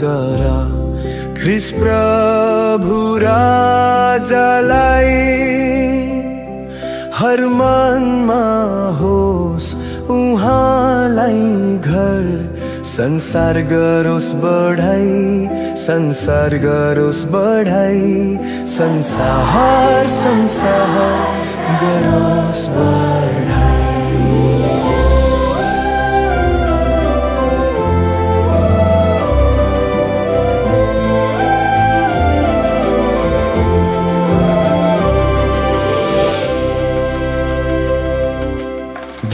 गर ख्रीष्ट प्रभु राजालाई हर मनमा होस् उहाँलाई घर संसार गरोस् बढाई संसार गरोस् बढाई संसार गरोस् बढाई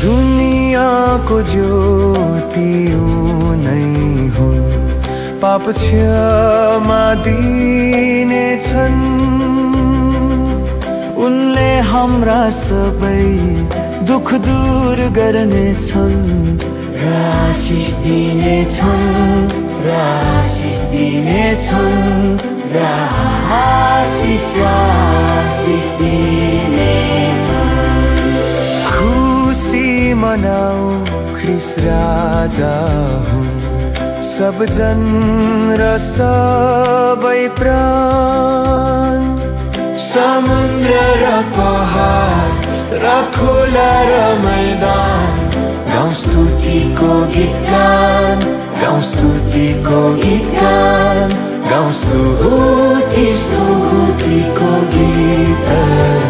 दुनियाँको ज्योति नै हुन् पाप क्षमा दिनेछन् उनले हाम्रा सबै दुख दूर गर्नेछन् र आशिष दिनेछन् र आशिष दिनेछन् र आशिष दिनेछन् खुसी मनाऊ ख्रीष्ट राजा हुन् सब जन र सबै प्राण समुद्र र पहाड र खोला र मैदान गाउँ स्तुतिको गीत गान गाउँ स्तुतिको गीत गान गाउँ स्तुतिको गीत गान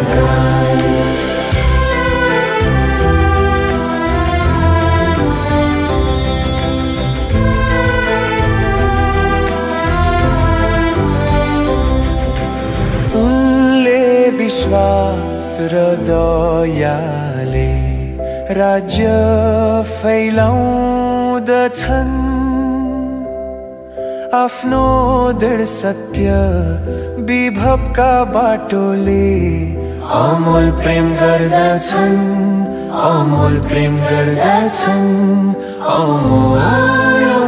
विश्वास र दयाले राज्य फैलाउँदछन् आफ्नो दृढ सत्य विभवका बाटोले अमोल प्रेम गर्दछन् अमोल प्रेम गर्दछन् अमोल